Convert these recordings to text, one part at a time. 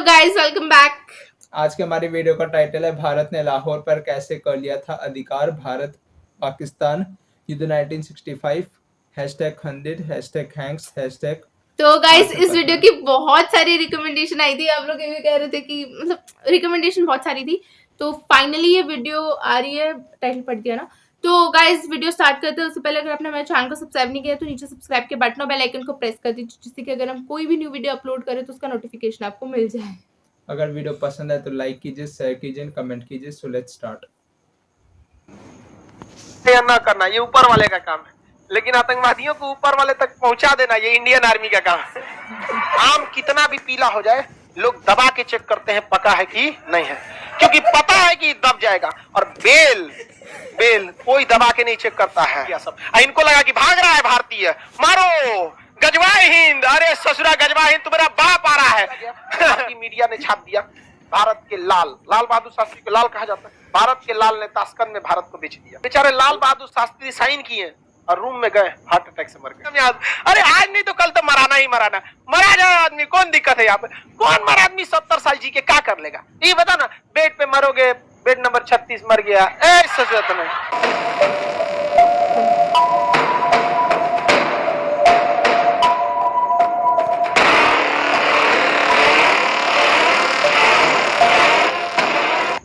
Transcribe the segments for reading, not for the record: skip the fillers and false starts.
Guys welcome back. आज के हमारी वीडियो का टाइटल है भारत ने लाहौर पर कैसे कर लिया था अधिकार। भारत पाकिस्तान युद्ध 1965 #100 #हैंक्स तो गाइस आज इस वीडियो की बहुत सारी रिकमेंडेशन आई थी। आप लोग ये भी कह रहे थे कि मतलब रिकमेंडेशन बहुत सारी थी, तो फाइनली ये वीडियो आ रही है। टाइटल पढ़ दिया ना। तो गाइस वीडियो स्टार्ट करते हैं उससे पहले अगर आपने मेरे चैनल को सब्सक्राइब नहीं किया तो नीचे सब्सक्राइब के बटन और बेल आइकन को प्रेस कर दीजिए, जिससे कि अगर हम कोई भी न्यू वीडियो अपलोड करें तो उसका नोटिफिकेशन आपको मिल जाए। अगर वीडियो पसंद है तो लाइक कीजिए, शेयर कीजिए, कमेंट कीजिए। So let's start. ना करना ये ऊपर वाले का काम है, लेकिन आतंकवादियों को ऊपर वाले तक पहुंचा देना ये इंडियन आर्मी का काम है। आम कितना भी पीला हो जाए, लोग दबा के चेक करते हैं पका है कि नहीं है, क्योंकि पता है कि दब जाएगा। और बेल कोई दबा के नहीं चेक करता है। सब इनको लगा कि भाग रहा है भारतीय, मारो गजवाए हिंद। अरे ससुरा गजवाए हिंद, तुम्हारा बाप आ रहा है। मीडिया ने छाप दिया भारत के लाल बहादुर शास्त्री को लाल कहा जाता है। भारत के लाल ने ताशकंद में भारत को बेच दिया। बेचारे लाल बहादुर शास्त्री साइन किए और रूम में गए, हार्ट अटैक से मर गए। अरे आज नहीं तो कल तो मराना ही मराना, मरा जाए आदमी, कौन दिक्कत है यहाँ पे। कौन मरा आदमी 70 साल जी के क्या कर लेगा, ये बता ना। बेड पे मरोगे, बेड नंबर 36 मर गया, ऐसा जरूरत नहीं।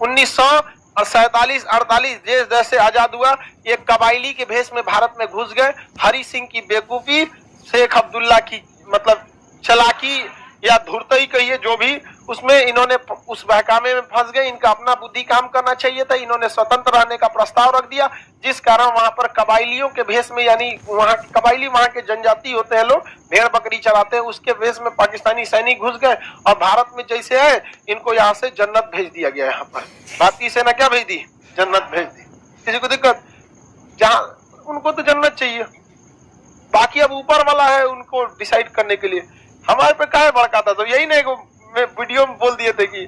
1947-48 देश जैसे आजाद हुआ, ये कबायली के भेष में भारत में घुस गए। हरि सिंह की बेवकूफी, शेख अब्दुल्ला की मतलब चलाकी या धुरतई कहिए, जो भी, उसमें इन्होंने उस बहकामे में फंस गए। इनका अपना बुद्धि काम करना चाहिए था। इन्होंने स्वतंत्र रहने का प्रस्ताव रख दिया, जिस कारण वहां पर कबायलियों के भेष में, यानी वहां कबायली वहां के जनजाति होते हैं लोग, भेड़ बकरी चराते हैं, उसके भेष में पाकिस्तानी सैनिक घुस गए और भारत में जैसे है इनको यहाँ से जन्नत भेज दिया गया। यहाँ पर भारतीय सेना क्या भेज दी, जन्नत भेज दी। किसी को दिक्कत, जहाँ उनको तो जन्नत चाहिए, बाकी अब ऊपर वाला है उनको डिसाइड करने के लिए। हमारे पे काहे भड़काता। तो यही नहीं, मैं वीडियो में बोल दिए थे कि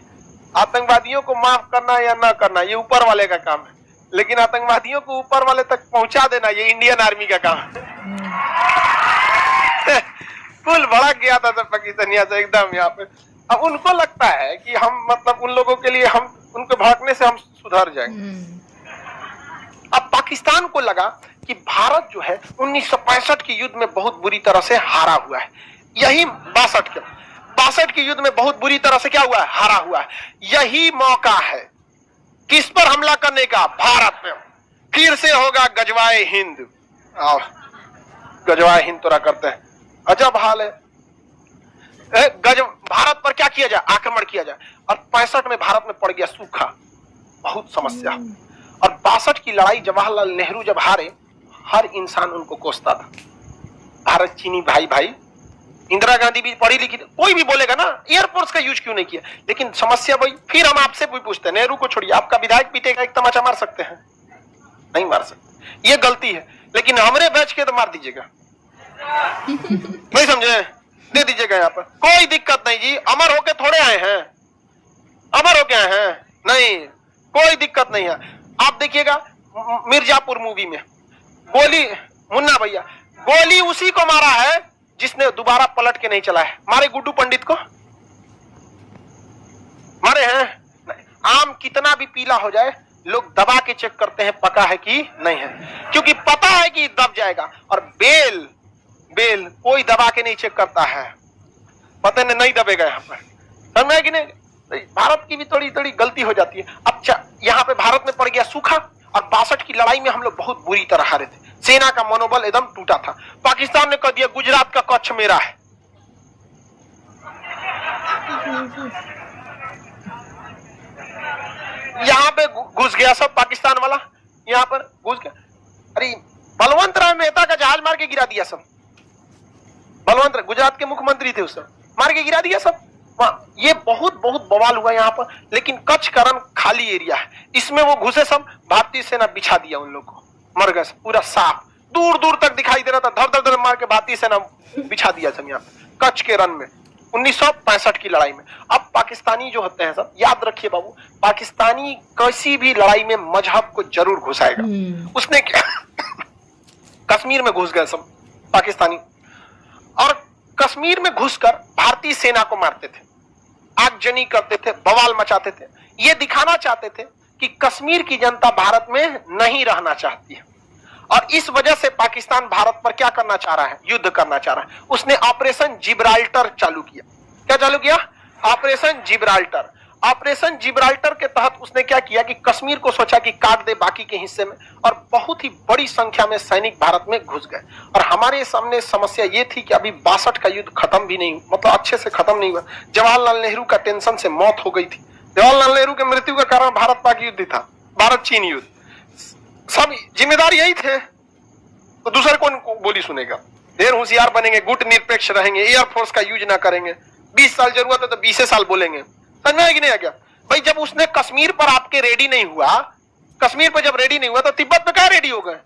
आतंकवादियों को माफ करना या ना करना ये ऊपर वाले का काम है, लेकिन आतंकवादियों को ऊपर वाले तक पहुंचा देना ये इंडियन आर्मी का काम है। कुल भड़क गया था सब पाकिस्तानिया से एकदम यहाँ पे। अब उनको लगता है कि हम मतलब उन लोगों के लिए, हम उनके भड़कने से हम सुधर जाएंगे। अब पाकिस्तान को लगा कि भारत जो है 1965 के युद्ध में बहुत बुरी तरह से हारा हुआ है। यही 62 के युद्ध में बहुत बुरी तरह से क्या हुआ है, हारा हुआ है। यही मौका है किस पर हमला करने का, भारत पे। फिर से होगा गजवाए हिंद। आओ गजवाए हिंद तोरा करते हैं, अजब हाल है। भारत पर क्या किया जाए, आक्रमण किया जाए। और 65 में भारत में पड़ गया सूखा, बहुत समस्या। और 62 की लड़ाई जवाहरलाल नेहरू जब हारे, हर इंसान उनको कोसता था। भारत चीनी भाई, इंदिरा गांधी भी पढ़ी लिखी, कोई भी बोलेगा ना एयरफोर्स का यूज क्यों नहीं किया। लेकिन समस्या वही, फिर हम आपसे भी पूछते हैं, नेहरू को छोड़िए, आपका विधायक पीटेगा, एक तमाचा मार सकते हैं? नहीं मार सकते, ये गलती है। लेकिन हमरे बैच के तो मार दीजिएगा, नहीं समझे, दे दीजिएगा यहाँ पर, कोई दिक्कत नहीं जी। अमर होके थोड़े आए हैं, अमर होके आए हैं, नहीं कोई दिक्कत नहीं है। आप देखिएगा मिर्जापुर मूवी में गोली, मुन्ना भैया, गोली उसी को मारा है जिसने दोबारा पलट के नहीं चला है। मारे गुड्डू पंडित को मारे हैं। आम कितना भी पीला हो जाए, लोग दबा के चेक करते हैं पका है कि नहीं है, क्योंकि पता है कि दब जाएगा। और बेल कोई दबा के नहीं चेक करता है, पता नहीं दबेगा यहाँ पर, समझ कि नहीं। भारत की भी थोड़ी गलती हो जाती है। अब यहाँ पे भारत में पड़ गया सूखा, और 62 की लड़ाई में हम लोग बहुत बुरी तरह हारे थे। सेना का मनोबल एकदम टूटा था। पाकिस्तान ने कह दिया गुजरात का कच्छ मेरा है। यहाँ पे घुस गया सब पाकिस्तान वाला, यहाँ पर घुस गया। अरे बलवंत राय मेहता का जहाज मार के गिरा दिया सब। बलवंत राय गुजरात के मुख्यमंत्री थे, उस सब मार के गिरा दिया सब। ये बहुत बवाल हुआ यहाँ पर। लेकिन कच्छ का रण खाली एरिया है, इसमें वो घुसे सब, भारतीय सेना बिछा दिया उन लोग को, मर गए पूरा साफ, दूर तक दिखाई दे रहा था। धर मार के भारतीय सेना बिछा दिया सब यहाँ कच्छ के रण में 1965 की लड़ाई में। अब पाकिस्तानी जो होते हैं सब, याद रखिए बाबू, पाकिस्तानी किसी भी लड़ाई में मजहब को जरूर घुसाएगा। उसने कश्मीर में घुस गए सब पाकिस्तानी, और कश्मीर में घुसकर भारतीय सेना को मारते थे। आगजनी करते थे, बवाल मचाते थे। ये दिखाना चाहते थे कि कश्मीर की जनता भारत में नहीं रहना चाहती है और इस वजह से पाकिस्तान भारत पर क्या करना चाह रहा है, युद्ध करना चाह रहा है। उसने ऑपरेशन जिब्राल्टर चालू किया। क्या चालू किया? Operation Gibraltar. ऑपरेशन जिब्राल्टर के तहत उसने क्या किया कि कश्मीर को सोचा कि काट दे बाकी के हिस्से में, और बहुत ही बड़ी संख्या में सैनिक भारत में घुस गए। और हमारे सामने समस्या ये थी कि अभी 62 का युद्ध खत्म भी नहीं, मतलब अच्छे से खत्म नहीं हुआ। जवाहरलाल नेहरू का टेंशन से मौत हो गई थी। जवाहरलाल नेहरू के मृत्यु का कारण भारत पाक युद्ध था, भारत चीन युद्ध। सब जिम्मेदार यही थे, तो दूसरे कौन बोली सुनेगा? ढेर होशियार बनेंगे, गुट निरपेक्ष रहेंगे, एयरफोर्स का यूज ना करेंगे, 20 साल जरूरत है तो 20 साल बोलेंगे। समझ में आया कि नहीं आ गया भाई? जब उसने कश्मीर पर आपके रेडी नहीं हुआ, कश्मीर पर जब रेडी नहीं हुआ तो तिब्बत में क्या रेडी हो गए?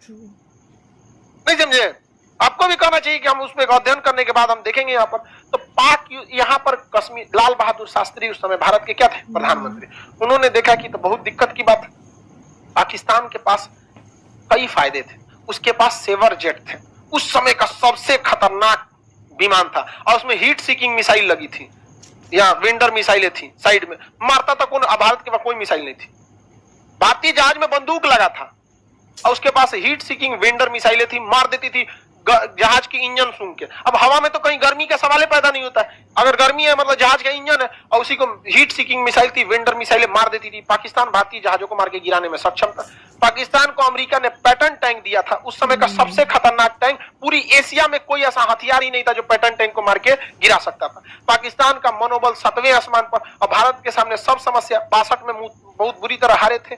नहीं समझे? आपको भी कहना चाहिए कि हम उसमें अध्ययन करने के बाद हम देखेंगे। यहाँ पर तो पाक यहाँ पर कश्मीर, लाल बहादुर शास्त्री उस समय भारत के क्या थे? प्रधानमंत्री। उन्होंने देखा कि तो बहुत दिक्कत की बात है। पाकिस्तान के पास कई फायदे थे, उसके पास सेवर जेट थे, उस समय का सबसे खतरनाक विमान था, और उसमें हीट सीकिंग मिसाइल लगी थी, या विंडर मिसाइलें थी साइड में, मारता था कौन? भारत के पास कोई मिसाइल नहीं थी। भारतीय जहाज में बंदूक लगा था और उसके पास हीट सीकिंग विंडर मिसाइलें थी, मार देती थी जहाज की इंजन सूंघ के। अब हवा में तो कहीं गर्मी का सवाल पैदा नहीं होता है, अगर गर्मी है मतलब जहाज का इंजन है, और उसी को हीट सीकिंग मिसाइल थी, विंडर मिसाइलें मार देती थी। पाकिस्तान भारतीय जहाजों को मार के गिराने में सक्षम था। पाकिस्तान को अमेरिका ने पैटर्न टैंक दिया था, उस समय का सबसे खतरनाक टैंक। पूरी एशिया में कोई ऐसा हथियार ही नहीं था जो पैटर्न टैंक को मार के गिरा सकता था। पाकिस्तान का मनोबल 7वें आसमान पर, और भारत के सामने सब समस्या। 62 में बहुत बुरी तरह हारे थे।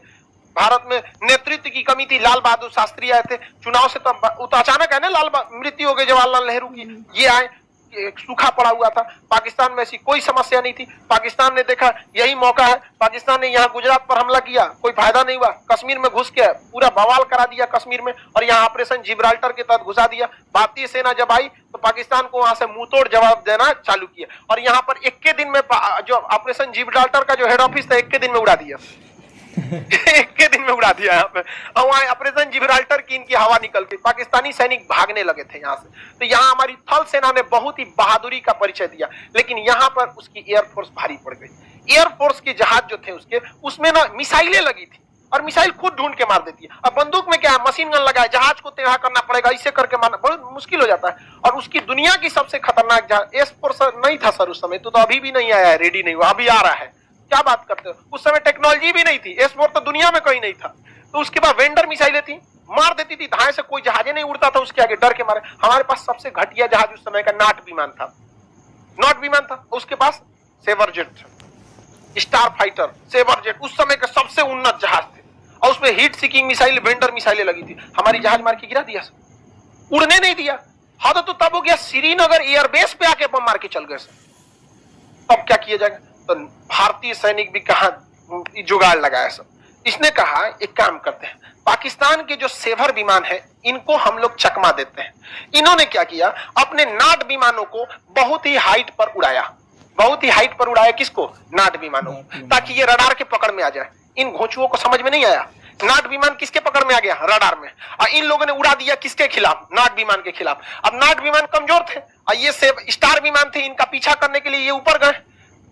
भारत में नेतृत्व की कमी थी, लाल बहादुर शास्त्री आए थे चुनाव से, तो अचानक है ना, मृत्यु हो गई जवाहरलाल नेहरू की, ये आए, एक सूखा पड़ा हुआ था। पाकिस्तान में ऐसी कोई समस्या नहीं थी। पाकिस्तान ने देखा यही मौका है, पाकिस्तान ने यहाँ गुजरात पर हमला किया, कोई फायदा नहीं हुआ, कश्मीर में घुस के पूरा बवाल करा दिया कश्मीर में, और यहाँ ऑपरेशन जिब्राल्टर के तहत घुसा दिया। भारतीय सेना जब आई तो पाकिस्तान को वहां से मुंहतोड़ जवाब देना चालू किया, और यहाँ पर एक के दिन में जो ऑपरेशन जिब्राल्टर का जो हेड ऑफिस था, एक के दिन में उड़ा दिया। एक के दिन में उड़ा दिया यहाँ पे, और वहां ऑपरेशन जिब्राल्टर की इनकी हवा निकल गई। पाकिस्तानी सैनिक भागने लगे थे यहाँ से। तो यहाँ हमारी थल सेना ने बहुत ही बहादुरी का परिचय दिया, लेकिन यहाँ पर उसकी एयरफोर्स भारी पड़ गई। एयरफोर्स के जहाज जो थे उसके, उसमें ना मिसाइलें लगी थी, और मिसाइल खुद ढूंढ के मार देती है। अब बंदूक में क्या है? मशीन गन लगा है, जहाज को टेढ़ा करना पड़ेगा, इसे करके मारना बहुत मुश्किल हो जाता है। और उसकी दुनिया की सबसे खतरनाक जहाज एस-4 नहीं था सर उस समय, तो अभी भी नहीं आया है, रेडी नहीं हुआ, अभी आ रहा है। क्या बात करते हो? उस समय टेक्नोलॉजी भी नहीं थी, एस-4 तो दुनिया में कहीं नहीं था। तो उसके बाद वेंडर मिसाइलें थी, मार देती थी, धाए से कोई जहाजे नहीं उड़ता था उसके आगे, डर के मारे। हमारे पास सबसे घटिया जहाज उस समय का नाट विमान था, नॉट विमान था। उसके पास सेवर जेट था, स्टार फाइटर, सेवर जेट उस समय का सबसे उन्नत जहाज थे, और उसमें हीट सीकिंग मिसाइल, वेंडर मिसाइलें लगी थी। हमारी जहाज मार के गिरा दिया, उड़ने नहीं दिया। हाँ तो तब हो गया श्रीनगर एयरबेस पे आके बम मार के चल गए सर। तब क्या किया जाएगा? तो भारतीय सैनिक भी कहा जुगाड़ लगाया सब। इसने कहा एक काम करते हैं, पाकिस्तान के जो सेवर विमान है इनको हम लोग चकमा देते हैं। इन्होंने क्या किया? अपने नाट विमानों को बहुत ही हाइट पर उड़ाया, बहुत ही हाइट पर उड़ाया। किसको? नाट विमानों, ताकि ये रडार के पकड़ में आ जाए। इन घोंचुओं को समझ में नहीं आया नाट विमान किसके पकड़ में आ गया? रडार में। और इन लोगों ने उड़ा दिया किसके खिलाफ? नाट विमान के खिलाफ। अब नाट विमान कमजोर थे और ये स्टार विमान थे, इनका पीछा करने के लिए ये ऊपर गए।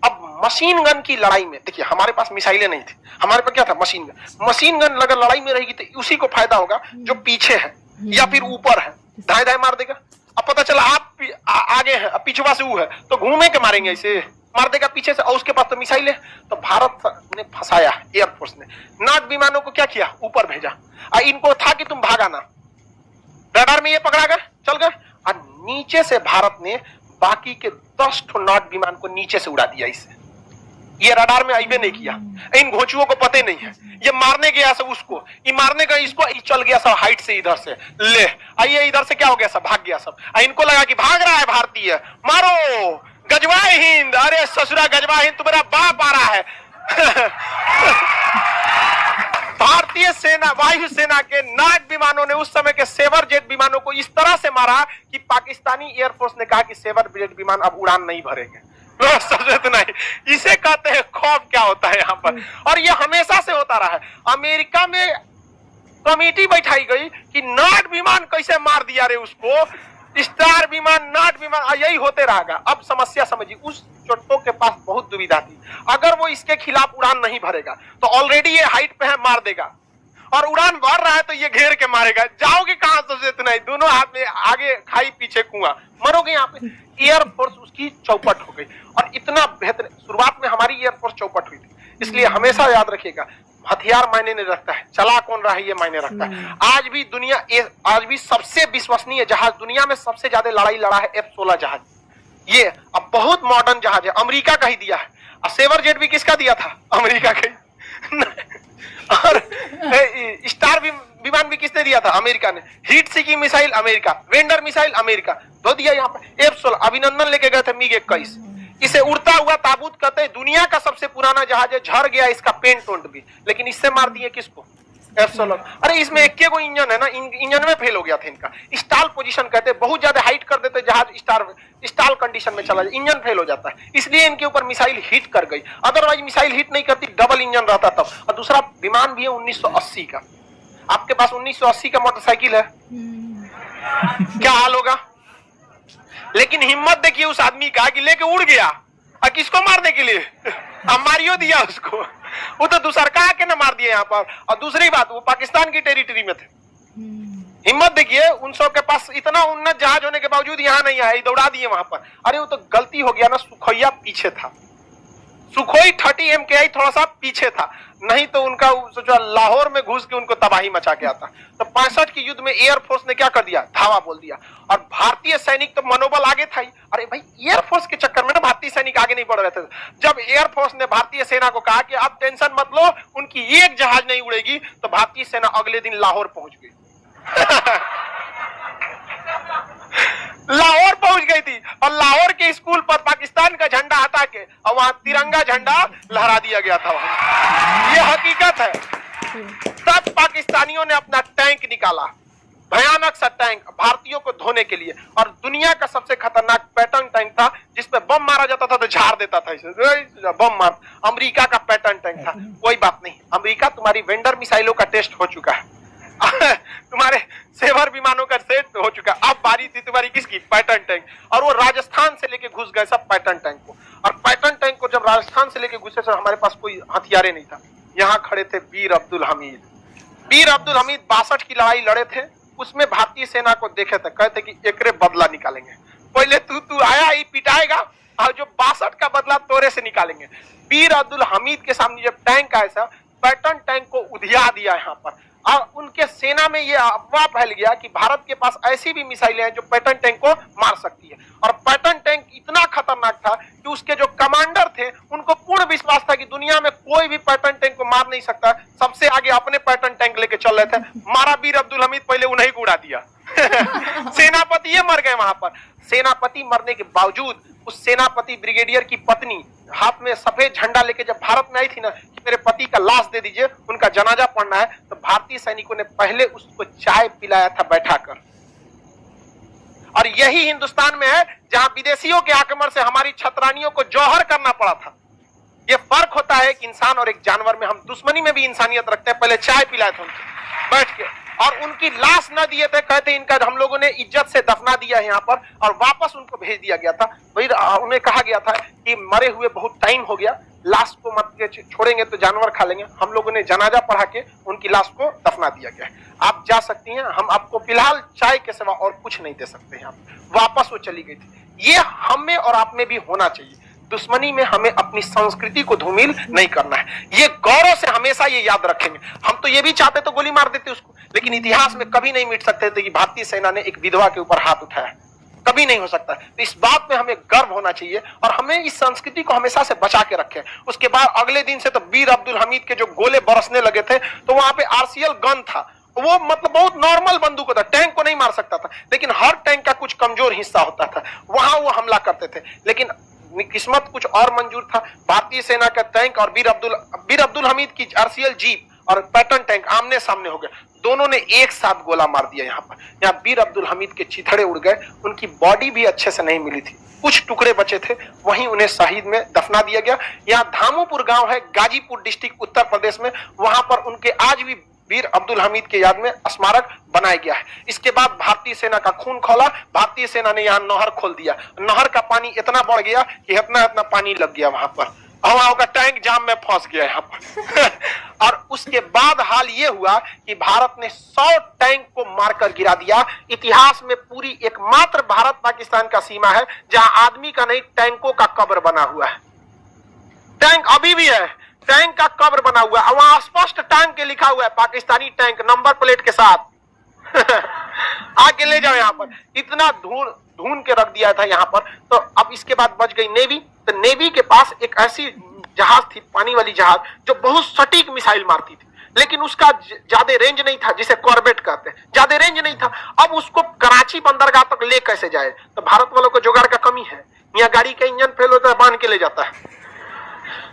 अब मशीन गन की लड़ाई में देखिए, हमारे पास मिसाइलें नहीं थी, हमारे पास क्या था? Machine gun. मशीन गन अगर लड़ाई में रहेगी तो उसी को फायदा होगा जो पीछे है या फिर ऊपर है, दाएं दाएं मार देगा। अब पता चला आप आगे हैं, अब पिछवा से वो है, तो घूमे के मारेंगे, ऐसे मार देगा पीछे से, और उसके पास तो मिसाइल है। तो भारत ने फंसाया, एयरफोर्स ने नाट विमानों को क्या किया? ऊपर भेजा। और इनको था कि तुम भागा ना, रडार में ये पकड़ा गए, चल गए। और नीचे से भारत ने बाकी के 10 नाट विमान को नीचे से उड़ा दिया। इससे ये रडार में आईबे नहीं किया, इन घोंचुओं को पता नहीं है। ये मारने गया सब उसको, ये मारने गया इसको, चल गया सब हाइट से इधर से, ले आइए इधर से क्या हो गया? सब भाग गया सब। इनको लगा कि भाग रहा है भारतीय, मारो गजवाए हिंद। अरे ससुरा गजवा हिंद, तुम्हारा बाप आ रहा है। भारतीय सेना, वायु सेना के नाट विमानों ने उस समय के सेवर जेट विमानों को इस तरह से मारा कि पाकिस्तानी एयरफोर्स ने कहा कि सेवर जेट विमान अब उड़ान नहीं भरेंगे। तो नहीं, इसे कहते हैं खौफ। क्या होता है यहाँ पर, और ये हमेशा से होता रहा है। अमेरिका में कमेटी बैठाई गई कि नाट विमान कैसे मार दिया रे उसको, स्टार विमान, नाट विमान विमान, यही होते रहेगा। अब समस्या समझिए, उस चोट्टों के पास बहुत दुविधा थी, अगर वो इसके खिलाफ उड़ान नहीं भरेगा तो ऑलरेडी ये हाइट पे है, मार देगा, और उड़ान भर रहा है तो ये घेर के मारेगा। जाओगे कहां से इतना ही, दोनों हाथ में, आगे खाई पीछे कुआं, मरोगे यहाँ पे। एयरफोर्स उसकी चौपट हो गई, और इतना बेहतर शुरुआत में हमारी एयरफोर्स चौपट हुई थी। इसलिए हमेशा याद रखिएगा, हथियार मायने नहीं रखता है, चला कौन रहा है ये मायने रखता है। आज भी दुनिया, आज भी सबसे विश्वसनीय जहाज दुनिया में सबसे ज्यादा लड़ाई लड़ा है F-16 जहाज। ये अब बहुत मॉडर्न जहाज है, अमेरिका का ही दिया है। और सेवर जेट भी किसका दिया था? अमेरिका का ही। और स्टार विमान भी किसने दिया था? अमेरिका ने। Heat seeking missile America, vendor missile America, दो दिया यहाँ पे। F-16 अभिनंदन लेके गए थे MiG-21, इसे उड़ता हुआ ताबूत कहते हैं, दुनिया का सबसे पुराना जहाज है, झड़ गया इसका पेंट ओंट भी, लेकिन इससे मार दिए किसको? F-16। अरे इसमें एक को इंजन है ना, इंजन में फेल हो गया था इनका। स्टाल पोजीशन कहते हैं, बहुत ज्यादा हाइट कर देते जहाज, स्टाल कंडीशन में चला जाए, इंजन फेल हो जाता है, इसलिए इनके ऊपर मिसाइल हिट कर गई। अदरवाइज मिसाइल हिट नहीं करती, डबल इंजन रहता तब। और दूसरा विमान भी है 1980 का। आपके पास 1980 का मोटरसाइकिल है, क्या हाल होगा? लेकिन हिम्मत देखिए उस आदमी का कि लेके उड़ गया, और किसको मारने के लिए? अब मारियो दिया उसको, वो तो दूसरा का के ना मार दिया यहाँ पर। और दूसरी बात, वो पाकिस्तान की टेरिटरी में थे। हिम्मत देखिए, उन सब के पास इतना उन्नत जहाज होने के बावजूद यहाँ नहीं आए, दौड़ा दिए वहां पर। अरे वो तो गलती हो गया ना, सुखोइया पीछे था, सुखोई 30 MKI थोड़ा सा पीछे था, नहीं तो उनका सोचा लाहौर में घुस के उनको तबाही मचा के आता। तो 65 के युद्ध में एयरफोर्स ने क्या कर दिया? धावा बोल दिया। और भारतीय सैनिक तो मनोबल आगे था ही। अरे भाई, एयरफोर्स के चक्कर में ना भारतीय सैनिक आगे नहीं बढ़ रहे थे। जब एयरफोर्स ने भारतीय सेना को कहा कि आप टेंशन मत लो, उनकी एक जहाज नहीं उड़ेगी, तो भारतीय सेना अगले दिन लाहौर पहुंच गई। लाहौर पहुंच गई थी, और लाहौर के स्कूल पर पाकिस्तान का झंडा हटा के और वहां तिरंगा झंडा लहरा दिया गया था वहां। ये हकीकत है। तब पाकिस्तानियों ने अपना टैंक निकाला, भयानक सा टैंक, भारतीयों को धोने के लिए। और दुनिया का सबसे खतरनाक पैटर्न टैंक था, जिसपे बम मारा जाता था तो झाड़ देता था इसे, बम मार। अमेरिका का पैटर्न टैंक था। कोई बात नहीं, अमेरिका तुम्हारी वेंडर मिसाइलों का टेस्ट हो चुका है, तुम्हारे सेवर विमानों का सेट हो चुका। अब बारी थी तुम्हारी किसकी? Patton tank. और वो राजस्थान से लेके घुस गए सब पैटर्न टैंक को। और पैटर्न टैंक को जब राजस्थान से लेके घुसे, सर हमारे पास कोई हथियारे नहीं था। यहाँ खड़े थे वीर अब्दुल हमीद। वीर अब्दुल हमीद 62 की लड़ाई लड़े थे, उसमें भारतीय सेना को देखे थे, कहते कि एकरे बदला निकालेंगे। पहले तू आया ही पिटाएगा, और जो 62 का बदला तोरे से निकालेंगे। वीर अब्दुल हमीद के सामने जब टैंक आया था, पैटर्न टैंक को उधिया दिया यहाँ पर। और उनके सेना में यह अफवाह फैल गया कि भारत के पास ऐसी भी मिसाइलें हैं जो पैटर्न टैंक को मार सकती है। और पैटर्न टैंक इतना खतरनाक था कि उसके जो कमांडर थे उनको पूर्ण विश्वास था कि दुनिया में कोई भी पैटर्न टैंक को मार नहीं सकता। सबसे आगे अपने पैटर्न टैंक लेके चल रहे थे। मारा वीर अब्दुल हमीद, पहले उन्हें को उड़ा दिया। सेनापति ये मर गए वहां पर। सेनापति मरने के बावजूद उस सेनापति ब्रिगेडियर की पत्नी हाथ में सफेद झंडा लेके जब भारत में आई थी ना कि मेरे पति का लाश दे दीजिए, उनका जनाजा पढ़ना है, तो भारतीय सैनिकों ने पहले उसको चाय पिलाया था बैठाकर। और यही हिंदुस्तान में है जहां विदेशियों के आक्रमण से हमारी छतरानियों को जौहर करना पड़ा था। ये फर्क होता है एक इंसान और एक जानवर में। हम दुश्मनी में भी इंसानियत रखते हैं। पहले चाय पिलाए थे उनसे बैठ के, और उनकी लाश न दिए थे, कहते इनका हम लोगों ने इज्जत से दफना दिया है यहाँ पर, और वापस उनको भेज दिया गया था। वही उन्हें कहा गया था कि मरे हुए बहुत टाइम हो गया, लाश को मत छोड़ेंगे तो जानवर खा लेंगे। हम लोगों ने जनाजा पढ़ा के उनकी लाश को दफना दिया गया है। आप जा सकती हैं, हम आपको फिलहाल चाय के सिवा और कुछ नहीं दे सकते हैं। वापस वो चली गई थी। ये हम में और आप में भी होना चाहिए। दुश्मनी में हमें अपनी संस्कृति को धूमिल नहीं करना है। ये गौरव से हमेशा ये याद रखेंगे। हम तो ये भी चाहते तो गोली मार देते उसको, लेकिन इतिहास में कभी नहीं मिट सकते थे कि भारतीय सेना ने एक विधवा के ऊपर हाथ उठाया। कभी नहीं हो सकता। तो इस बात में हमें गर्व होना चाहिए और हमें इस संस्कृति को हमेशा से बचा के रखें। उसके बाद अगले दिन से तो वीर अब्दुल हमीद के जो गोले बरसने लगे थे, तो वहां पे आरसीएल गन था। वो मतलब बहुत नॉर्मल बंदूक होता, टैंक को नहीं मार सकता था, लेकिन हर टैंक का कुछ कमजोर हिस्सा होता था, वहां वो हमला करते थे। लेकिन किस्मत कुछ और मंजूर था। भारतीय सेना का टैंक और वीर अब्दुल हमीद की आरसीएल जीप और पैटर्न टैंक आमने सामने हो गए। दोनों ने एक साथ गोला मार दिया। यहाँ पर यहाँ वीर अब्दुल हमीद के चिथड़े उड़ गए। उनकी बॉडी भी अच्छे से नहीं मिली थी, कुछ टुकड़े बचे थे, वहीं उन्हें शहीद में दफना दिया गया। यहाँ धामूपुर गांव है, गाजीपुर डिस्ट्रिक्ट उत्तर प्रदेश में। वहां पर उनके आज भी वीर अब्दुल हमीद के याद में स्मारक बनाया गया है। इसके बाद भारतीय सेना का खून खौला, भारतीय सेना ने यहाँ नहर खोल दिया, नहर का पानी इतना बढ़ गया कि इतना इतना पानी लग गया वहां पर, वहां का टैंक जाम में फंस गया यहाँ पर और उसके बाद हाल ये हुआ कि भारत ने 100 टैंक को मारकर गिरा दिया। इतिहास में पूरी एकमात्र भारत पाकिस्तान का सीमा है जहां आदमी का नहीं टैंकों का कब्र बना हुआ है। टैंक अभी भी है, टैंक का कब्र बना हुआ है, वहां स्पष्ट टैंक के लिखा हुआ है पाकिस्तानी टैंक नंबर प्लेट के साथ आके ले जाओ यहाँ पर। इतना ढूंढ के रख दिया था यहाँ पर। तो अब इसके बाद बच गई नेवी। तो नेवी के पास एक ऐसी जहाज थी, पानी वाली जहाज, जो बहुत सटीक मिसाइल मारती थी, लेकिन उसका ज्यादा रेंज नहीं था, जिसे कॉर्बेट कहते हैं, ज्यादा रेंज नहीं था। अब उसको कराची बंदरगाह तक ले कैसे जाए? तो भारत वालों को जुगाड़ का कमी है, यहाँ गाड़ी का इंजन फेल होता है बांध के ले जाता है।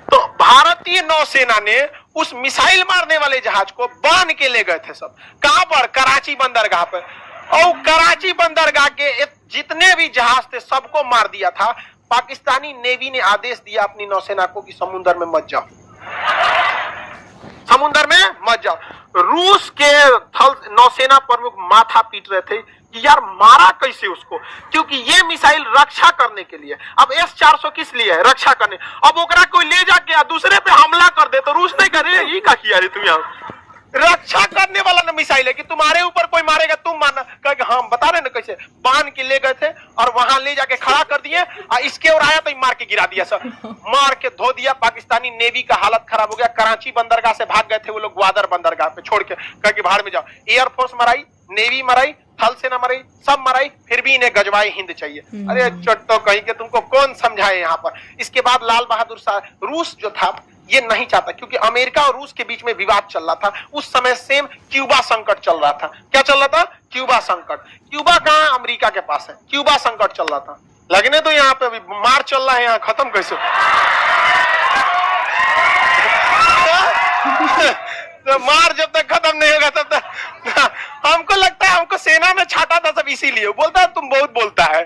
तो भारतीय नौसेना ने उस मिसाइल मारने वाले जहाज को बांध के ले गए थे सब। कहां पर? कराची बंदरगाह पर। और कराची बंदरगाह के जितने भी जहाज थे सबको मार दिया था। पाकिस्तानी नेवी ने आदेश दिया अपनी नौसेना को कि समुद्र में मत जाओ, समुद्र में मत जाओ। रूस के थल नौसेना प्रमुख माथा पीट रहे थे कि यार मारा कैसे उसको, क्योंकि ये मिसाइल रक्षा करने के लिए। अब S-400 किस लिए है? रक्षा करने। अब ओकरा कोई ले जाके दूसरे पे हमला कर दे तो रूस नहीं करे, ये क्या किया रे तुम यहाँ? रक्षा करने वाला ना मिसाइल है कि तुम्हारे ऊपर कोई मारेगा तुम मारना। कहेगा हाँ, बता रहे ना कैसे बांध के ले गए थे और वहां ले जाके खड़ा कर दिए और इसके और आया तो मार के गिरा दिया, सब मार के धो दिया। पाकिस्तानी नेवी का हालत खराब हो गया। कराची बंदरगाह से भाग गए थे वो लोग ग्वादर बंदरगाह पे छोड़ के, कह के बाहर में जाओ। एयरफोर्स मराई, नेवी मराई, थल सेना मराई, सब मराई, फिर भी इन्हें गजवाए हिंद चाहिए। अरे चट्टो कहीं के, तुमको कौन समझाए यहाँ पर। इसके बाद लाल बहादुर शास्त्री, रूस जो था ये नहीं चाहता, क्योंकि अमेरिका और रूस के बीच में विवाद चल रहा था उस समय। सेम क्यूबा संकट चल रहा था। क्या चल रहा था? क्यूबा संकट। क्यूबा कहाँ? अमेरिका के पास है। क्यूबा संकट चल रहा था। लगने तो यहाँ पे अभी मार चल रहा है, यहाँ खत्म कैसे तो मार जब तक खत्म नहीं होगा तब तक हमको लगता है हमको सेना में छाटा था सब इसीलिए। बोलता है तुम बहुत बोलता है।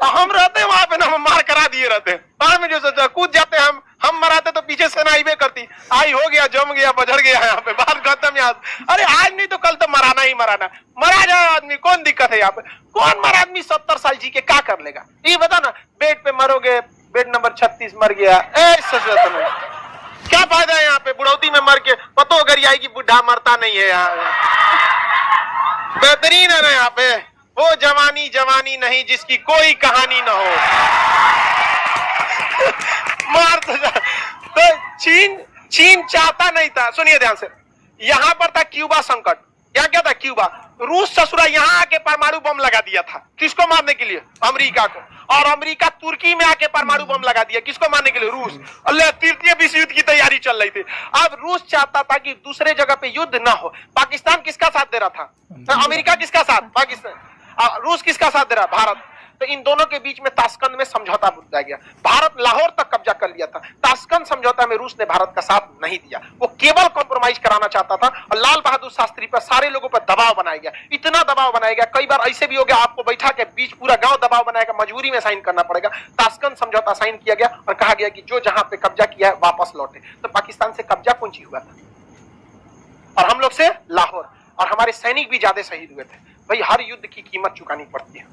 हम रहते हैं वहां पे ना, हम मार करा दिए रहते हैं। वहां में जो सोचा कूद जाते हैं हम मराते तो पीछे सेना आईबे करती। आई हो गया, जम गया, बजड़ गया यहाँ पे, बात खत्म। यहाँ अरे आज नहीं तो कल तो मराना ही मराना, मरा जाए आदमी, कौन दिक्कत है यहाँ पे? कौन मरा आदमी 70 साल जी के क्या कर लेगा? ये बता ना, बेड पे मरोगे, बेड नंबर 36 मर गया, क्या फायदा है यहाँ पे? बुढ़ौती में मर के पतो अगर आएगी, बुढ़ा मरता नहीं है यहाँ। बेहतरीन है ना यहाँ पे, वो जवानी जवानी नहीं जिसकी कोई कहानी ना हो। मार तो चीन चाहता नहीं था। सुनिए ध्यान से, यहां पर था क्यूबा संकट। यहाँ क्या था? क्यूबा। रूस ससुरा यहाँ आके परमाणु बम लगा दिया था। किसको मारने के लिए? अमेरिका को। और अमेरिका तुर्की में आके परमाणु बम लगा दिया। किसको मारने के लिए? रूस। अल्लाह, तृतीय विश्व युद्ध की तैयारी चल रही थी। अब रूस चाहता था कि दूसरे जगह पे युद्ध ना हो। पाकिस्तान किसका साथ दे रहा था? अमेरिका किसका साथ? पाकिस्तान। रूस किसका साथ दे रहा? भारत। तो इन दोनों के बीच में ताशकंद में समझौता बुलाया गया। भारत लाहौर तक कब्जा कर लिया था। ताशकंद समझौता में रूस ने भारत का साथ नहीं दिया। वो केवल कॉम्प्रोमाइज कराना चाहता था और लाल बहादुर शास्त्री पर सारे लोगों पर दबाव बनाया गया। इतना दबाव बनाया गया, कई बार ऐसे भी हो गया आपको बैठा के बीच पूरा गांव दबाव बनाएगा, मजबूरी में साइन करना पड़ेगा। ताशकंद समझौता साइन किया गया और कहा गया कि जो जहां पे कब्जा किया है वापस लौटे। तो पाकिस्तान से कब्जा कौन सी हुआ था? और हम लोग से लाहौर। और हमारे सैनिक भी ज्यादा शहीद हुए थे। भाई हर युद्ध की कीमत चुकानी पड़ती है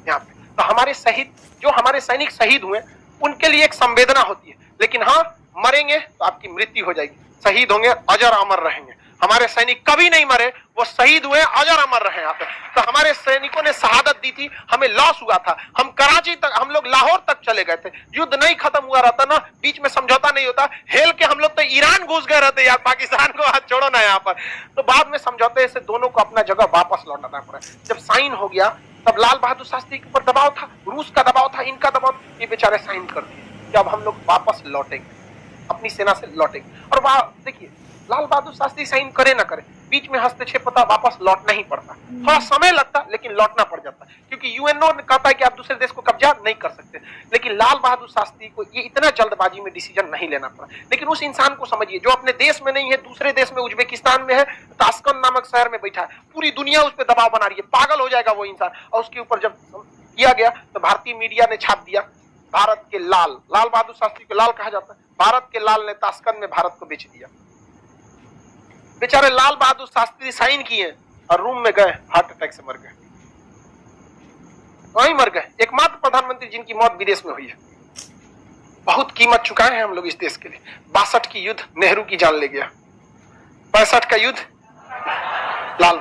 यहाँ पे। तो हमारे शहीद, जो हमारे सैनिक शहीद हुए, उनके लिए एक संवेदना होती है। लेकिन हाँ, मरेंगे तो आपकी मृत्यु हो जाएगी, शहीद होंगे, अजर अमर रहेंगे। हमारे सैनिक कभी नहीं मरे, वो शहीद हुए, अजर अमर रहे यहाँ पे। तो हमारे सैनिकों ने शहादत दी थी, हमें लॉस हुआ था। हम कराची तक, हम लोग लाहौर तक चले गए थे। युद्ध नहीं खत्म हुआ रहता ना, बीच में समझौता नहीं होता, हेल के हम लोग तो ईरान घुस गए रहते यार, पाकिस्तान को हाथ छोड़ो ना यहाँ पर। तो बाद में समझौते से दोनों को अपना जगह वापस लौटाना पड़ा। जब साइन हो गया तब लाल बहादुर शास्त्री के ऊपर दबाव था, रूस का दबाव था, इनका दबाव, ये बेचारे साइन कर दिए कि अब हम लोग वापस लौटेंगे, अपनी सेना से लौटेंगे। और वहां देखिए, लाल बहादुर शास्त्री साइन करे ना करे, बीच में हस्तक्षेप होता, वापस लौटना ही पड़ता। थोड़ा समय लगता लेकिन लौटना पड़ जाता, क्योंकि यूएनओ ने कहता है कि आप दूसरे देश को कब्जा नहीं कर सकते। लेकिन लाल बहादुर शास्त्री को ये इतना जल्दबाजी में डिसीजन नहीं लेना पड़ा। लेकिन उस इंसान को समझिए जो अपने देश में नहीं है, दूसरे देश में, उज्बेकिस्तान में है, ताशकंद नामक शहर में बैठा है, पूरी दुनिया उस पर दबाव बना रही है, पागल हो जाएगा वो इंसान। और उसके ऊपर जब किया गया तो भारतीय मीडिया ने छाप दिया, भारत के लाल बहादुर शास्त्री को लाल कहा जाता है, भारत के लाल ने ताशकंद में भारत को बेच दिया। बेचारे लाल बहादुर शास्त्री साइन किए और रूम में गए, हार्ट अटैक से मर गए, वहीं मर गए। एकमात्र प्रधानमंत्री जिनकी मौत विदेश में हुई है। बहुत कीमत चुकाए हैं हम लोग इस देश के लिए। 62 की युद्ध नेहरू की जान ले गया, 65 का युद्ध लाल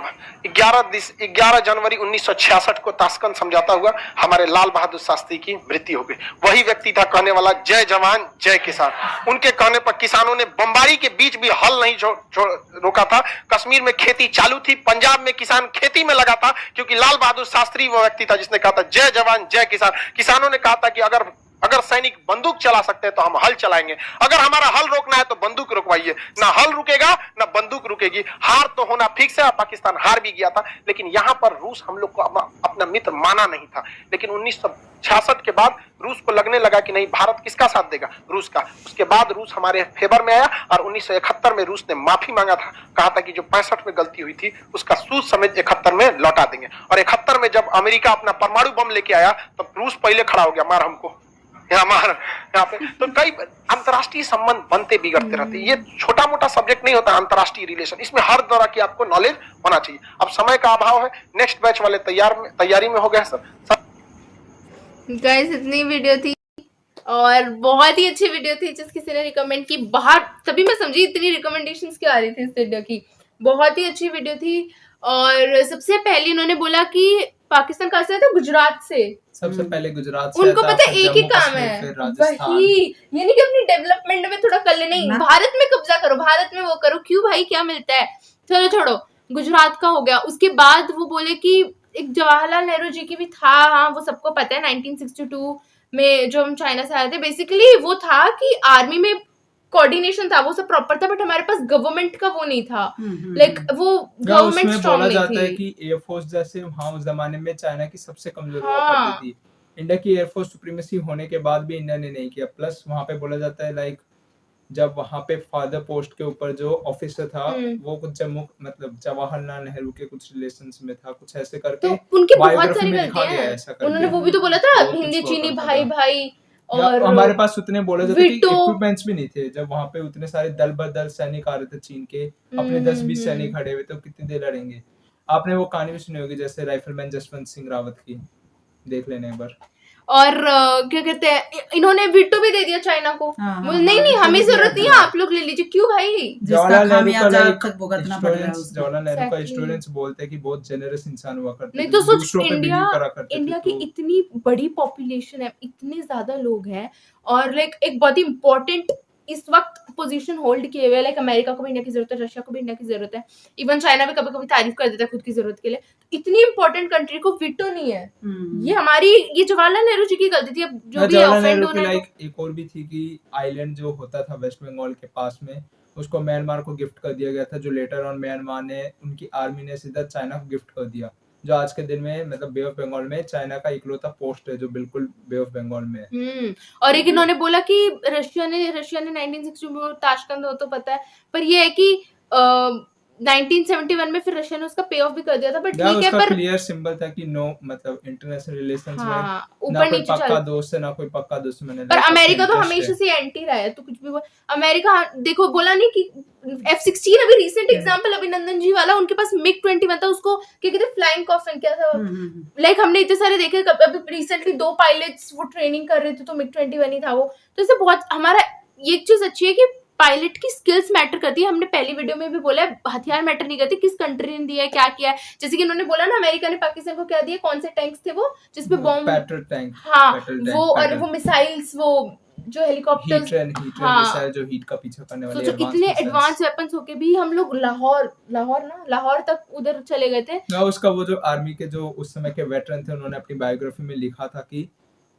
11 जनवरी 1966 को ताशकंद समझौता हुआ, हमारे लाल बहादुर शास्त्री की मृत्यु हो गई। वही व्यक्ति था कहने वाला जय जवान जय किसान। उनके कहने पर किसानों ने बमबारी के बीच भी हल नहीं रोका था। कश्मीर में खेती चालू थी, पंजाब में किसान खेती में लगा था, क्योंकि लाल बहादुर शास्त्री वो व्यक्ति था जिसने कहा था जय जवान जय किसान। किसानों ने कहा था कि अगर सैनिक बंदूक चला सकते हैं तो हम हल चलाएंगे, अगर हमारा हल रोकना है तो बंदूक रुकवाइए। ना हल रुकेगा ना बंदूक रुकेगी। हार तो होना फिक्स है, पाकिस्तान हार भी गया था, लेकिन यहां पर रूस हम लोग को अपना मित्र माना नहीं था। लेकिन 1966 के बाद रूस को लगने लगा कि नहीं, भारत किसका साथ देगा, रूस का। उसके बाद रूस हमारे फेवर में आया और 1971 में रूस ने माफी मांगा था, कहा था कि जो 65 में गलती हुई थी उसका सूद समेत 71 में लौटा देंगे। और 71 में जब अमेरिका अपना परमाणु बम लेके आया तब रूस पहले खड़ा हो गया, मार हमको यहाँ पे। तो कई अंतरराष्ट्रीय संबंध बनते बिगड़ते रहते। ये छोटा मोटा सब्जेक्ट नहीं होता अंतरराष्ट्रीय रिलेशन, इसमें हर तरह की आपको नॉलेज होना चाहिए। अब समय का अभाव है, नेक्स्ट बैच वाले तैयारी में हो गए सब। गाइस इतनी वीडियो थी और बहुत ही अच्छी वीडियो थी जिस किसी ने रिकमेंड की बाहर, तभी मैं समझी इतनी रिकमेंडेशंस क्यों आ रही थी इस वीडियो की। बहुत ही अच्छी वीडियो थी। और सबसे पहले इन्होंने बोला कि पाकिस्तान कहाँ से आया था, गुजरात से। सबसे पहले गुजरात से उनको आता, पता फिर एक ही जम्मू काम कश्मीर, है, फिर राजस्थान। वही, यानी कि अपनी डेवलपमेंट में थोड़ा कर ले, नहीं भारत में कब्जा करो, भारत में वो करो, क्यों भाई क्या मिलता है। चलो छोड़ो, गुजरात का हो गया। उसके बाद वो बोले कि एक जवाहरलाल नेहरू जी की भी था, हाँ वो सबको पता है, 1962 में जो हम चाइना से आए थे। बेसिकली वो था कि आर्मी में कोऑर्डिनेशन था, वो सब प्रॉपर था, बट हमारे पास गवर्नमेंट का वो नहीं था, लाइक वो गवर्नमेंट स्ट्रांग बोला नहीं जाता है थी। कि एयरफोर्स जैसे वहाँ उस जमाने में चाइना की सबसे कमजोर हुआ हाँ। करती थी। इंडिया की एयरफोर्स सुप्रीमेसी होने के बाद भी इंडिया ने नहीं किया। प्लस वहाँ पे बोला जाता है लाइक जब वहाँ पे फादर पोस्ट के ऊपर जो ऑफिसर था वो कुछ जवाहरलाल नेहरू के कुछ रिलेशंस में था, कुछ ऐसे करके तो उनके बहुत बायोग्राफी सारी में लिखा गलतियां गया है हैं। ऐसा करके। उन्होंने वो भी तो बोला था वो कुछ हिंदी हुआ चीनी करता भाई था। भाई, या और हमारे पास उतने बोला जाता है कि वीटो। इक्विपमेंट्स भी नहीं थे। जब वहाँ पे उतने सारे दल बदल सैनिक आ रहे थे चीन के, अपने 10-20 सैनिक खड़े हुए, तो कितनी देर लड़ेंगे। आपने वो कहानी भी सुनी होगी जैसे राइफलमैन जसवंत सिंह रावत की, देख लेने एक बार। और क्या कहते हैं, इन्होंने वीटो भी दे दिया चाइना को। नहीं हमें जरूरत नहीं है, आप लोग ले लीजिए, क्यों भाई। जवाहरलाल नेहरू का Exactly. स्टूडेंट्स बोलते हैं कि बहुत जेनरस इंसान हुआ करते नहीं थे, तो सोच, दूसरों पे इंडिया बिलीव करा करते थे। इंडिया की तो इतनी बड़ी पॉपुलेशन है, इतने ज्यादा लोग हैं, और लाइक एक बहुत ही इंपॉर्टेंट इस वक्त पोजीशन होल्ड किए हुए, लाइक अमेरिका को भी इंडिया की जरूरत है, रशिया को भी इंडिया की जरूरत है, इवन चाइना भी कभी कभी तारीफ कर देता है खुद की जरूरत के लिए। इतनी इंपॉर्टेंट कंट्री को वीटो नहीं है। ये जवाहरलाल नेहरू जी की गलती थी। अब जो भी जवाहरलाल ऑफेंड नेहरू होना की है, लाइक एक और भी थी कि आइलैंड जो होता था वेस्ट बंगाल के पास में, उसको म्यांमार को गिफ्ट कर दिया गया था, जो लेटर ऑन म्यांमार ने, उनकी आर्मी ने सीधा चाइना को गिफ्ट कर दिया, जो आज के दिन में बे ऑफ बंगाल में चाइना का इकलौता पोस्ट है जो बिल्कुल बे ऑफ बंगाल में है। और एक इन्होंने बोला कि रशिया ने 1960 में ताशकंद हो तो पता है, पर ये है कि 1971 में फिर रशिया ने उसका पे ऑफ भी कर दिया था, बट ठीक है, पर क्लियर सिंबल था कि नो, इंटरनेशनल रिलेशंस में ना ऊपर कोई नीचे पक्का दोस्त है ना कोई पक्का दुश्मन है। पर अमेरिका तो हमेशा से एंटी रहा है, तो कुछ भी बोल। अमेरिका देखो, बोला नहीं कि F-16 अभी रिसेंट एग्जांपल अभिनंदन जी वाला, उनके पास MiG-21 था, उसको क्या कहते, फ्लाइंग कॉफिन क्या था, लाइक हमने इतने सारे देखे। अभी रिसेंटली 2 पायलट्स वो ट्रेनिंग कर रहे थे, तो MiG-21 ही था वो। तो इससे बहुत हमारा ये एक चीज अच्छी है कि पायलट की स्किल्स मैटर करती है। हमने पहली वीडियो में भी बोला है, हथियार मैटर नहीं करते, किस कंट्री ने दिया है, क्या किया है। जैसे कि उन्होंने बोला ना, अमेरिका ने पाकिस्तान को क्या दिया, कौन से टैंक्स थे वो जिसपे बॉम्ब, टैंक, हाँ वो, और वो मिसाइल्स, वो जो हेलीकॉप्टर्स, हाँ, मिसाइल जो हीट का पीछा करने वाले, सोचो इतने एडवांस वेपन्स होके भी हम लोग लाहौर तक उधर चले गए थे ना। उसका वो जो आर्मी के जो उस समय के वेटरन थे, उन्होंने अपनी बायोग्राफी में लिखा था कि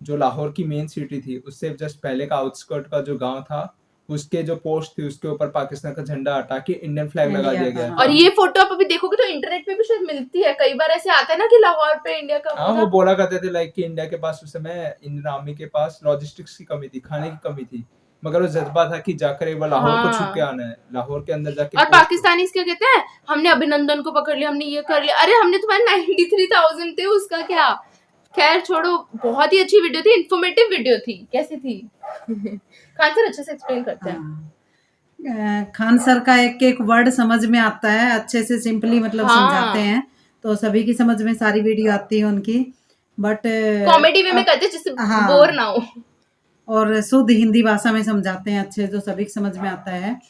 जो लाहौर की मेन सिटी थी, उससे जस्ट पहले का आउटस्कर्ट का जो गांव था, उसके जो पोस्ट थी उसके ऊपर पाकिस्तान का झंडा हटा के इंडियन फ्लैग लगा दिया गया। और ये फोटो आप अभी देखोगे तो इंटरनेट पे भी शायद मिलती है, कई बार ऐसे आता है ना कि लाहौर पे इंडिया का। हाँ, वो बोला करते थे लाइक कि इंडिया के पास उस समय, इंडियन आर्मी के पास लॉजिस्टिक्स की कमी थी, खाने की कमी थी, मगर वो जज्बा था कि जाकर एक बार लाहौर को छू के आना है, लाहौर के अंदर जाके। और पाकिस्तानी क्या कहते हैं, हमने अभिनंदन को पकड़ लिया, हमने ये कर लिया, अरे हमने तुम्हारे 93,000 थे, उसका क्या। खैर छोड़ो, बहुत ही अच्छी वीडियो थी, इन्फॉर्मेटिव वीडियो थी। कैसी थी खान सर अच्छे से एक्सप्लेन करते हैं। खान सर का एक एक वर्ड समझ में आता है, अच्छे से सिंपली मतलब हाँ। समझाते हैं, तो सभी की समझ में सारी वीडियो आती है उनकी। बट कॉमेडी वे में करते हैं जिससे हाँ। बोर ना हो। और शुद्ध हिंदी भाषा में समझाते हैं अच्छे, जो सभी की समझ में आता है।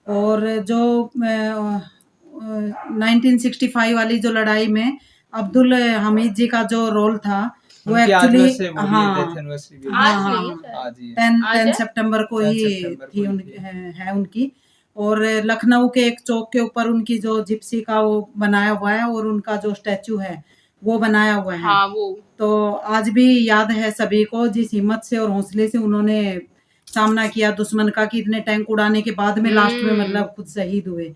और जो 1965 वाली जो लड़ाई में अब्दुल हमीद जी का जो रोल था वो उनकी आज एक्चुअली वैसे वो भी हाँ डेथ एनिवर्सरी भी आज हाँ, नहीं हाँ। है आज ही है। 10 है? सितंबर को 10 ही सितंबर थी को उन, ही है उनकी। और लखनऊ के एक चौक के ऊपर उनकी जो जिप्सी का वो बनाया हुआ है और उनका जो स्टैचू है वो बनाया हुआ है। हाँ वो तो आज भी याद है सभी को, जिस हिम्मत से और हौसले से उन्होंने सामना किया दुश्मन का, कि इतने टैंक उड़ाने के बाद में लास्ट में मतलब खुद शहीद हुए।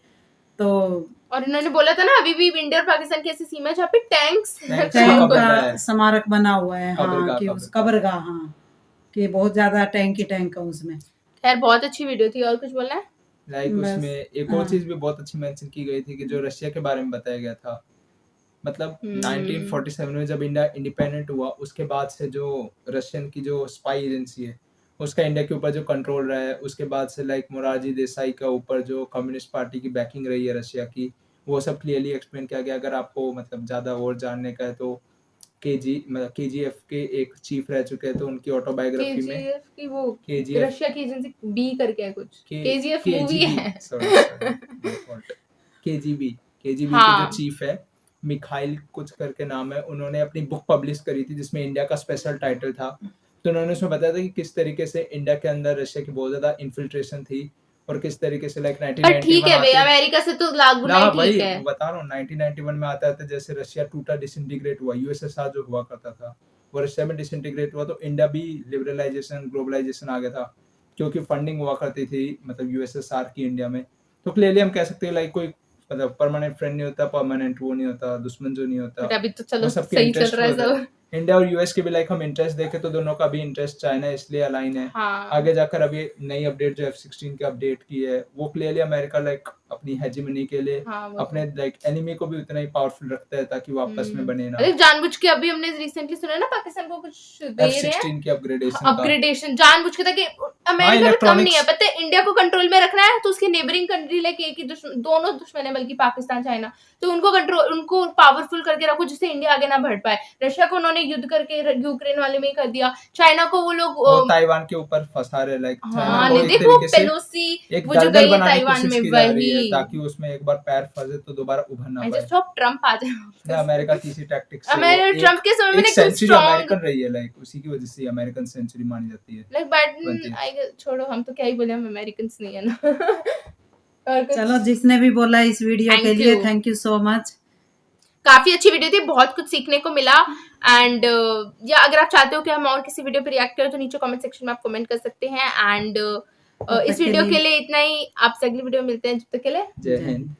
तो और उन्होंने बोला था ना अभी भी इंडिया और पाकिस्तान की ऐसी सीमा है जहाँ पे टैंक्स टैंक्स टैंक कब्र का है। स्मारक बना हुआ है। हाँ, कब्रगाह, कि उस कब्रगाह। कब्रगाह, हाँ, कि बहुत ज्यादा टैंक ही टैंक है उसमें। खैर बहुत अच्छी वीडियो थी। और कुछ बोलना है? लाइक बस, उसमें एक और हाँ। चीज भी बहुत अच्छी मेंशन की गई थी कि जो रशिया के बारे में बताया गया था। मतलब 1947 में जब इंडिया इंडिपेंडेंट हुआ उसके बाद से जो रशियन की जो स्पाई एजेंसी है उसका इंडिया के ऊपर जो कंट्रोल रहा है, उसके बाद से लाइक मोरारजी देसाई का ऊपर जो कम्युनिस्ट पार्टी की बैकिंग रही है रशिया की, वो सब क्लियरली एक्सप्लेन किया गया। अगर आपको मतलब ज़्यादा और जानने का है तो KGF के एक चीफ रह चुके हैं, तो उनकी ऑटोबायोग्राफी में केजीएफ की वो KGF रशिया की एजेंसी बी करके है कुछ। केजीएफ मूवी KGB है। KGB के जो हाँ। चीफ है मिखाइल कुछ करके नाम है, उन्होंने अपनी बुक पब्लिश करी थी जिसमें इंडिया का स्पेशल टाइटल था। तो उन्होंने उसमें बताया था कि किस तरीके से इंडिया के अंदर रशिया की बहुत ज्यादा इन्फिल्ट्रेशन थी और किस तरीके से लाइक पर ठीक है भाई, अमेरिका से तो लाख गुना ही वही ठीक है। बता रहा हूँ 1991 में आता था, जैसे रशिया टूटा डिसइंटीग्रेट हुआ, यूएसएसआर जो हुआ करता था वो रशिया में डिसइंटीग्रेट हुआ, तो इंडिया भी लिबरलाइजेशन ग्लोबलाइजेशन आ गया था क्योंकि फंडिंग हुआ करती थी मतलब यूएसएसआर की इंडिया में। तो क्लियरली हम कह सकते हैं लाइक कोई मतलब परमानेंट फ्रेंड नहीं होता, परमानेंट वो नहीं होता, दुश्मन जो नहीं होता। बट अभी तो चलो वो सबके सही चल इंटरेस्ट रहा है वगैरह सब। इंडिया और यूएस के भी लाइक हम इंटरेस्ट देखें तो दोनों का भी इंटरेस्ट चाइना इसलिए अलाइन है। हाँ। आगे जाकर अभी नई अपडेट जो F-16 की अपडेट की है वो क्लियरली अमेरिका लाइक अपनी हेजेमनी के लिए हाँ, वो अपने लाइक एनिमी को भी उतना ही पावरफुल रखता है ताकि वो आपस में बने ना। अरे जानबूझ के अभी हमने रिसेंटली सुना ना पाकिस्तान को कुछ दे रहे हैं F-16 की अपग्रेडेशन का अपग्रेडेशन जानबूझ के, ताकि अमेरिका भी कम नहीं है, पता है इंडिया को कंट्रोल में रखना है तो उसके नेबरिंग कंट्री लाइक एक ही दोनों दुश्मन है बल्कि पाकिस्तान चाइना, तो उनको कंट्रोल उनको पावरफुल करके रखो जिससे इंडिया आगे ना बढ़ पाए। रशिया को उन्होंने युद्ध करके यूक्रेन वाले में कर दिया, चाइना को वो लोग ताइवान के ऊपर फंसा रहे लाइक हाँ नहीं देखो पेलोसी एक वो जो दलदल गई है बनाने की ताइवान कोशिश में की जा रही है वही ताकि उसमें एक बार पैर फंसे तो दोबारा उभर ना पाए। सब ट्रम्प आ जाए। ना अमेरिका की इसी टैक्टिक्स से अमेरिका ट्रम्प के समय में एक एकदम सेंचुरी स्ट्रांग अमेरिकन रही है लाइक उसी की वजह से अमेरिकन सेंचुरी मानी जाती है। लाइक बट आई गेस छोड़ो, हम तो क्या ही बोले, हम अमेरिकन नहीं है ना। और कुछ चलो, जिसने भी बोला इस वीडियो Thank के लिए you. Thank you so much. काफी अच्छी वीडियो थी, बहुत कुछ सीखने को मिला। एंड या अगर आप चाहते हो कि हम और किसी वीडियो पे रिएक्ट करें तो नीचे कमेंट सेक्शन में आप कमेंट कर सकते हैं। एंड इस वीडियो के लिए इतना ही, आपसे अगली वीडियो में मिलते हैं, जब तक के लिए जय हिंद।